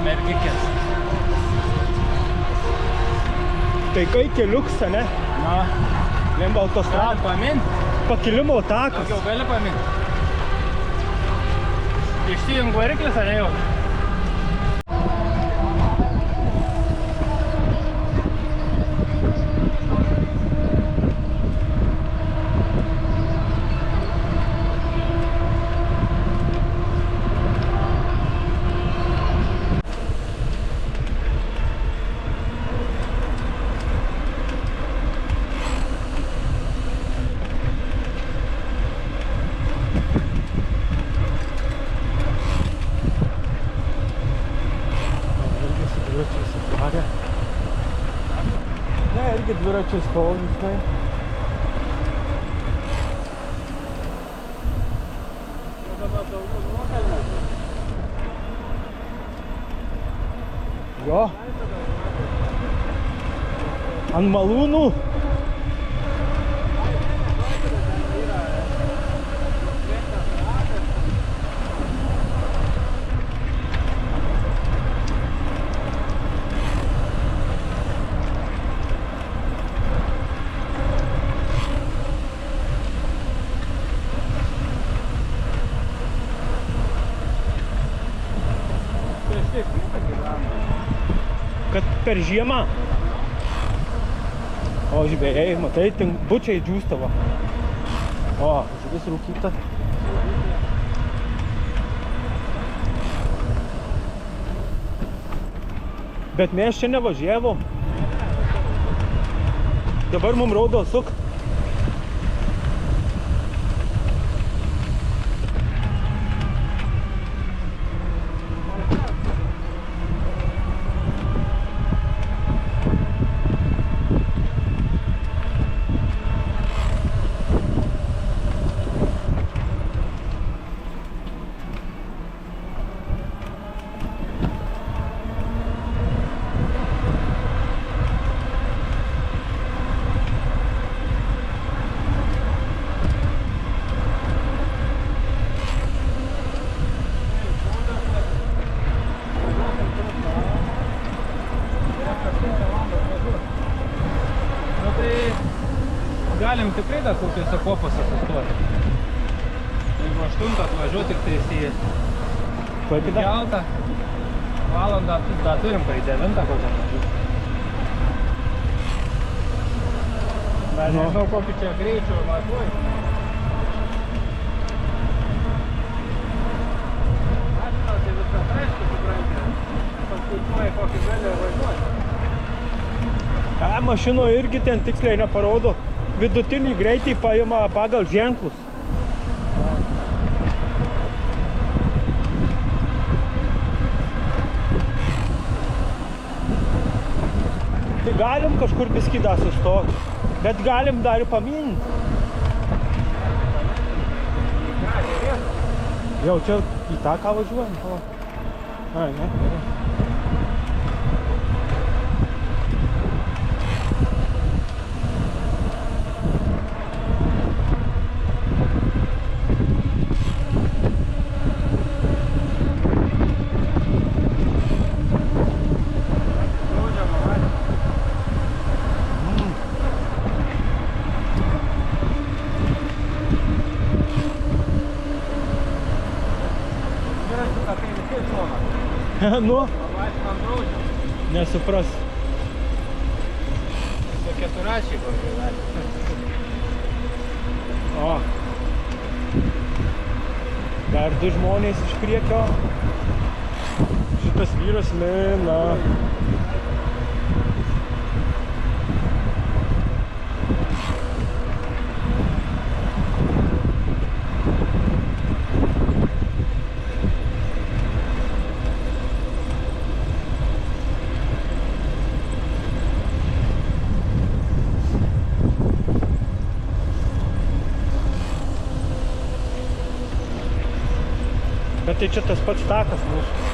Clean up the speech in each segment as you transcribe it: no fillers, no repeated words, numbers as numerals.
mergikės. Tai kai keliuks, ne? Na, Lengva autostrada. gali pamint. Pakilimo takas. Daugiau gali pamint. Išsijung variklis, ar ne jau? Ne, irgi dviračiai stovi, žinai. Jo. Ant malūnų. Kad per žiemą. O žvėjai, matai, ten bučiai džiūstavo. O, žuvis rūkyta. Bet mes čia nevažiavom. Dabar mums raudo suk. Galim tikrai dar kokiuose kopose sustoti. Jeigu 8 atvažiuoti tik tais į keltą, valandą dar turim, kai 9 kokią atvažiuoti. Dar nežinau, kokį čia greičių matuoju. Mašina, tai viskas aišku, supranti. Paskaičiuoji, kokį gali važiuoti. Mašino irgi ten tiksliai neparodo. Vidutinį greitį paima pagal ženklus. Tai galim kažkur biskidą sustoti, bet galim dar ir paminti. Jau čia į tą ką važiuojam? Ai, ne? Nu, nesupras. Su keturačiai kokį. O. Dar 2 žmonės iš priekio. Šitas vyras mina. Bet tai čia tas pats takas mūsų.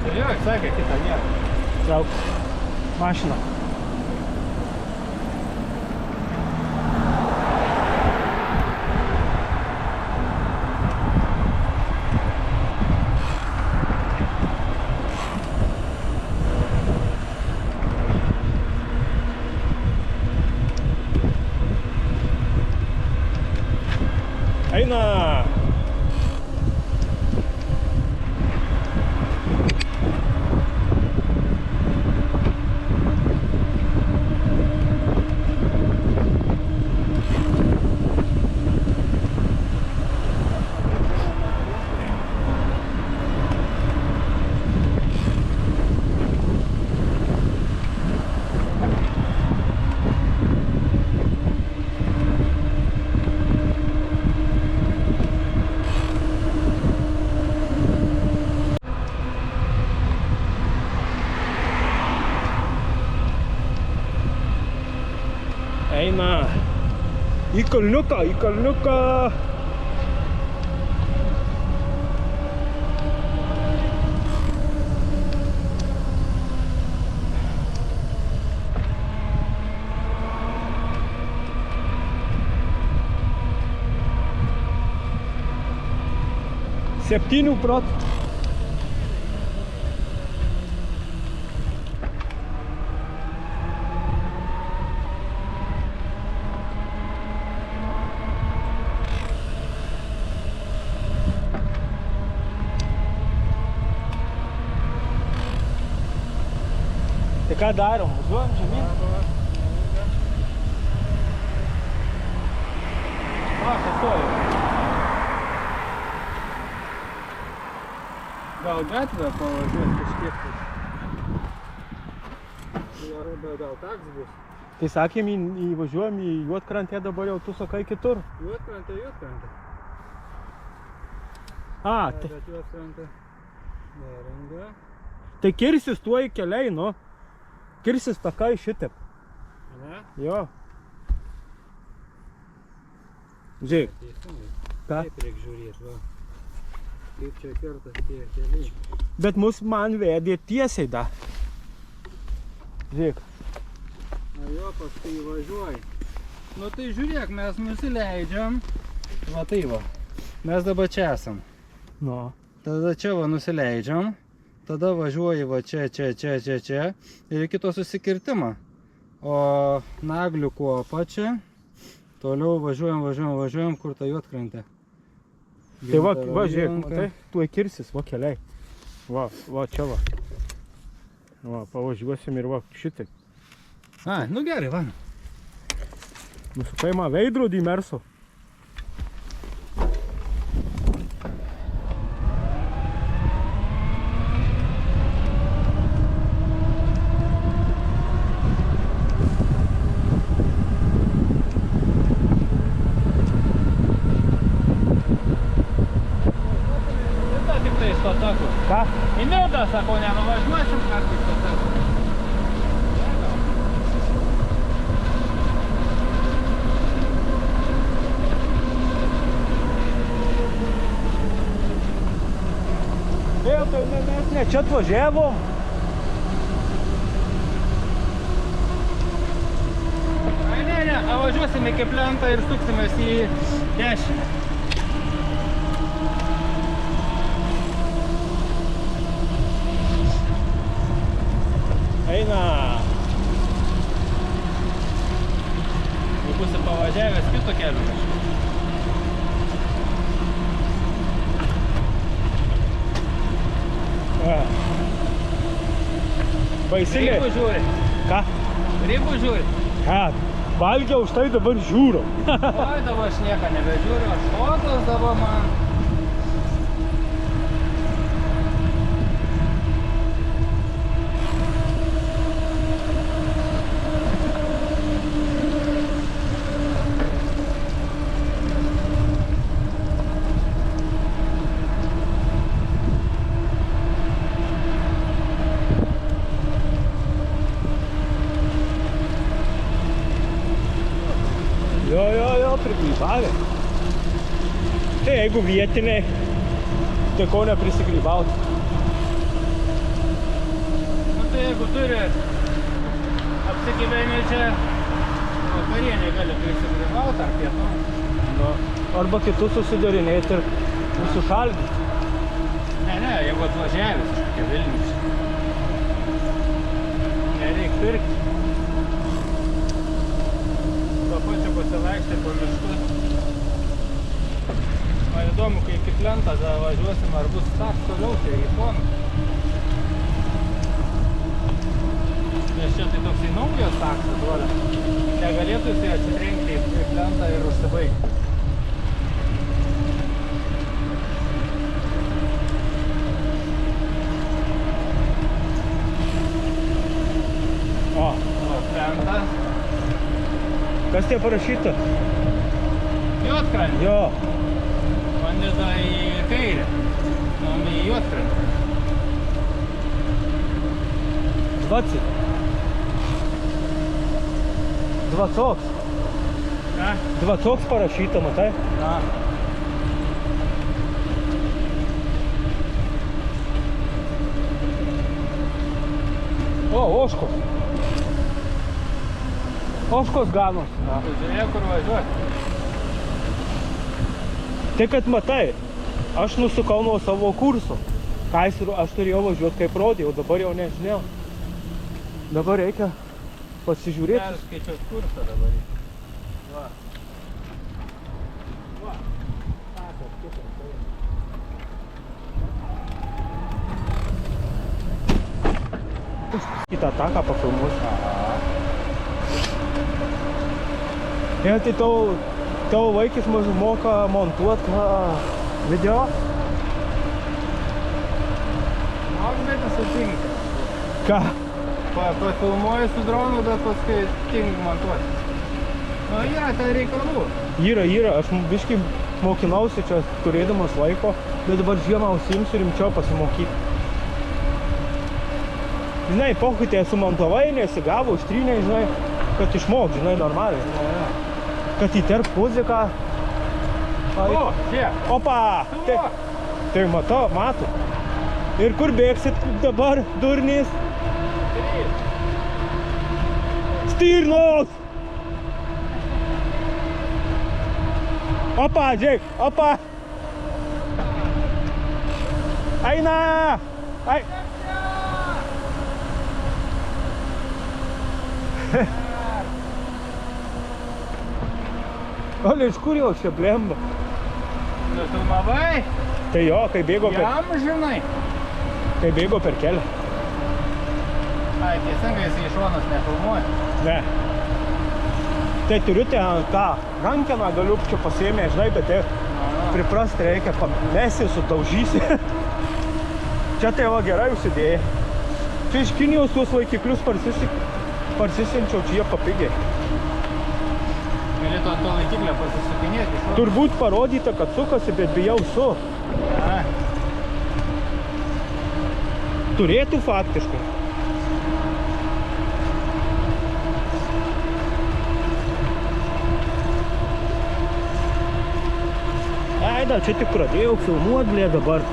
Ir jo, sakė, kitą nėra. Trauk mašiną. Eina. Eina. Į kalniuką, į kalniuką. Septynių procentų. Tai ką darom? Važiuojam žemyn? Sustoju. Gal gatvę pavažiuoti kažkiek tai. Gal taks bus. Tai sakėm, įvažiuojam į Juodkrantę, dabar jau tu sakai kitur. Juodkrantė. Tai Bet Juodkrantė neringa. tai kirsis tuoj keliai, nu. Kirsis takai šitaip. Ne? Jo. Žiūrėk. Teisingai. Ką? Taip reikia žiūrėti, va. Kaip čia kertas tie keliai. Bet man vedė tiesiai da. Žiūrėk. Na jo, paskui važiuoji. Nu tai žiūrėk, mes nusileidžiam. Va tai va. Mes dabar čia esam. Nu. Tada čia va nusileidžiam. Tada važiuoji va čia ir iki to susikirtimą. O Naglių kuopa čia. Toliau važiuojam, kur ta Juodkrantė. Tai va, žiūrėk, matai, tuoj kirsis, va keliai. Va, čia va. Va, pavažiuosim ir va šitaip. A, nu gerai, va. Nusukai man veidrodį Merso. Ką? Į Nidą, sako, nenuvažiuosim kartais to sako. Tai mes ne čia atvažiavom. Ne, važiuosime iki plentą ir suksimės į dešinę. Eina. Jau būsi pavažiavęs kito keliu kažkaip. Baisilė. Rybų žiūri. Ką? Rybų žiūri. Ką? Valgiau, už tai dabar žiūriu. Oi, dabar aš nieką nebežiūriu, aš fotos dabar man. Jo, prigrybavę. Tai jeigu vietiniai, tai ko neprisigrybaut. Nu tai jeigu turi apsigyvenę čia, vakarienė gali prisigrybaut ar pietom. Nu, arba kitus susidarinėti ir sušaldyti. Ne, jeigu atvažiavęs kažkokia Vilnius. Nereik pirkti. Tuo pačiu pasivaikštai po miškus. tada važiuosim, ar bus taks toliau, tai į šoną. Nes čia tai toksai naujas taksas duoda. Negalėtų jisai atsitrenkti į plentą ir užsibaigti. O, Plentą. kas tie parašyta? Juodkrantė. Jo. Bandėta į kairę. Nuom į Juodkrantę. 20. 20. Ką? 20 parašyta, matai? Na. O, oškos. Oškos ganos. Tu žiūrėk, kur važiuoti. Tai kad matai, aš nusukau nuo savo kurso. Aš turėjau važiuoti kaip rodėjau, dabar jau nežinau. Dabar reikia pasižiūrėti. Perskaičios kursą dabar. Va. Va. Kitą taką pafilmuosiu. Ir tai tavo vaikis mažu moka montuoti video. Man bet nesutinka. Ką? Pafilmuoju su dronu, bet paskui tinka montuoti. Nu, yra tai reikalų. Yra, aš biškai mokinausi čia turėdamas laiko, bet dabar žiemą užsiimsiu rimčiau pasimokyti. Žinai, pohui tai sumontavai, nesigavo, ištrynė, žinai, kad išmok, žinai, normaliai. Kad įterp muziką. O, čia. Opa! Tai mato. Ir kur bėgsit dabar, durnys? 3. Stirnos! Opa, Jake, opa! Eina! Ai! Ole, iš kur jau čia blemba? Nufilmavai? Tai jo, kai bėgo Jam žinai. per kelią. Ai, teisingai jis į šonas nefilmuoja. Ne. Tai turiu ten tą rankeną, galiu čia pasiėmę, žinai, bet tai priprasti reikia, pamesi, sudaužysi. Čia tai va gerai užsidėjai. Čia iš Kinijos tuos laikiklius parsisinčiau, čia jie papigiai. Galėtų ant to laikiklio pasisukinėti. Turbūt parodyta, kad sukasi, bet bijau su. Ai. Turėtų faktiškai. Ai, čia tik pradėjau filmuoti, blė, dabar.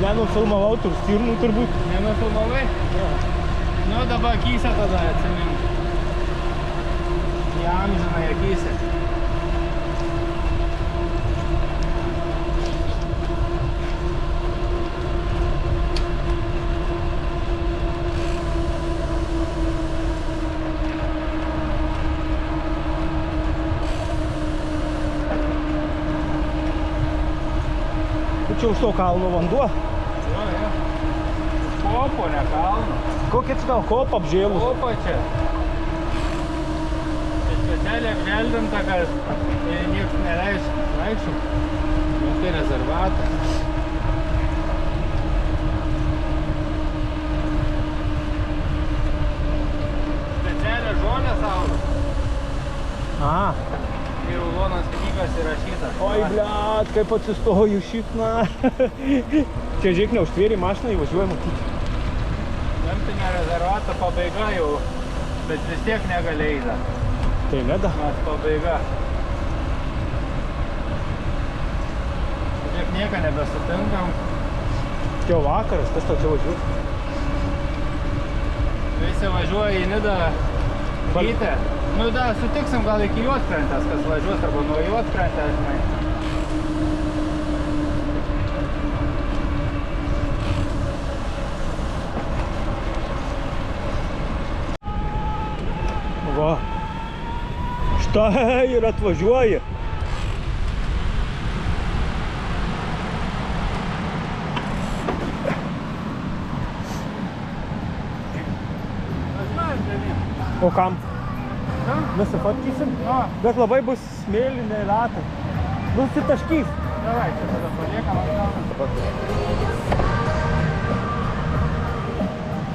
Nenufilmavau tur stirnų turbūt. Nenufilmavai? Ne. Nu, dabar akysę tada atsimink. Įamžinai akysę. Čia už to kalno vanduo. Jo. Kopo, ne kalno. Kokia čia tau kopa apžėlus? Kopa čia. Tai specialiai apželdinta, kad nieks neleis vaikščioti. Nu, tai rezervatas. Specialią žolę saugo. A. Ir raudonas knygas įrašytas. Oi, blet, kaip atsistoju šitna. Čia žiūrėk, neužtvėrė mašiną, įvažiuoja matyti. Gamtinio rezervato pabaiga jau, bet vis tiek negalėjai dar. Tai neda. Mes pabaiga. Tiek nieką nebesutinkam. Čia jau vakaras, kas tau čia važiuoja? Visi važiuoja į Nidą ryte. Nu da, sutiksim gal iki Juodkrantės, kas važiuos, arba nuo Juodkrantės, žinai. Va. Štai ir atvažiuoja. O kam? Na, Nusifotkysim? no, Bet labai bus smėlinė ratai. Nusitaškys. davai, čia tada paliekam atgal.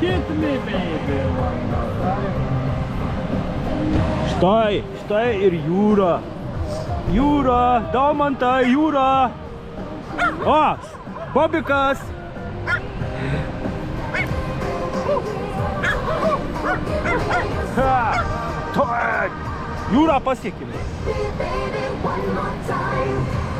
Hit me, baby. Štai ir jūra. Jūra, Daumantai, jūra. O, Bobikas. Ha, to, jūrą pasiekime. Baby, one more time.